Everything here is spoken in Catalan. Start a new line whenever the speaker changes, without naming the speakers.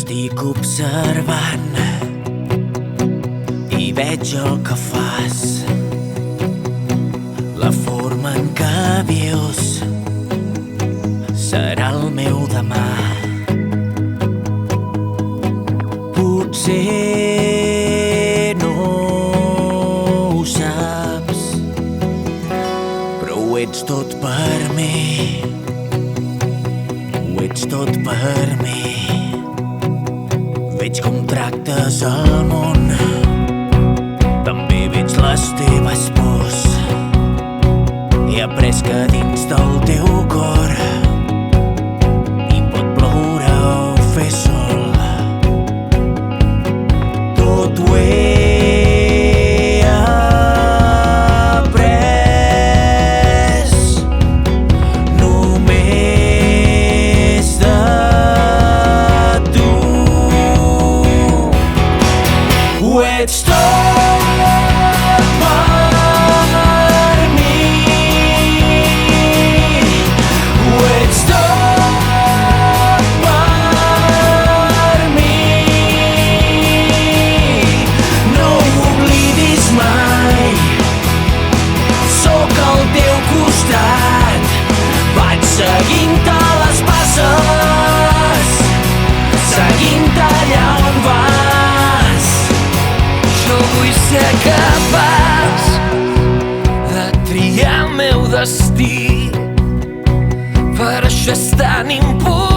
T'estic observant i veig el que fas, la forma en què vius serà el meu demà. Potser no ho saps, però ho ets tot per mi, ho ets tot per mi. Veig com tractes el món, també veig les teves pors. He après que dins del teu cor hi pot ploure o fer sol. Tot ho he après només de tu. Ho ets tot per mi, ho ets tot per mi. No ho oblidis mai, sóc al teu costat, vaig seguint-te les passes, seguint-te allà on vas. Jo vull ser capaç de triar el meu destí, per això és tan important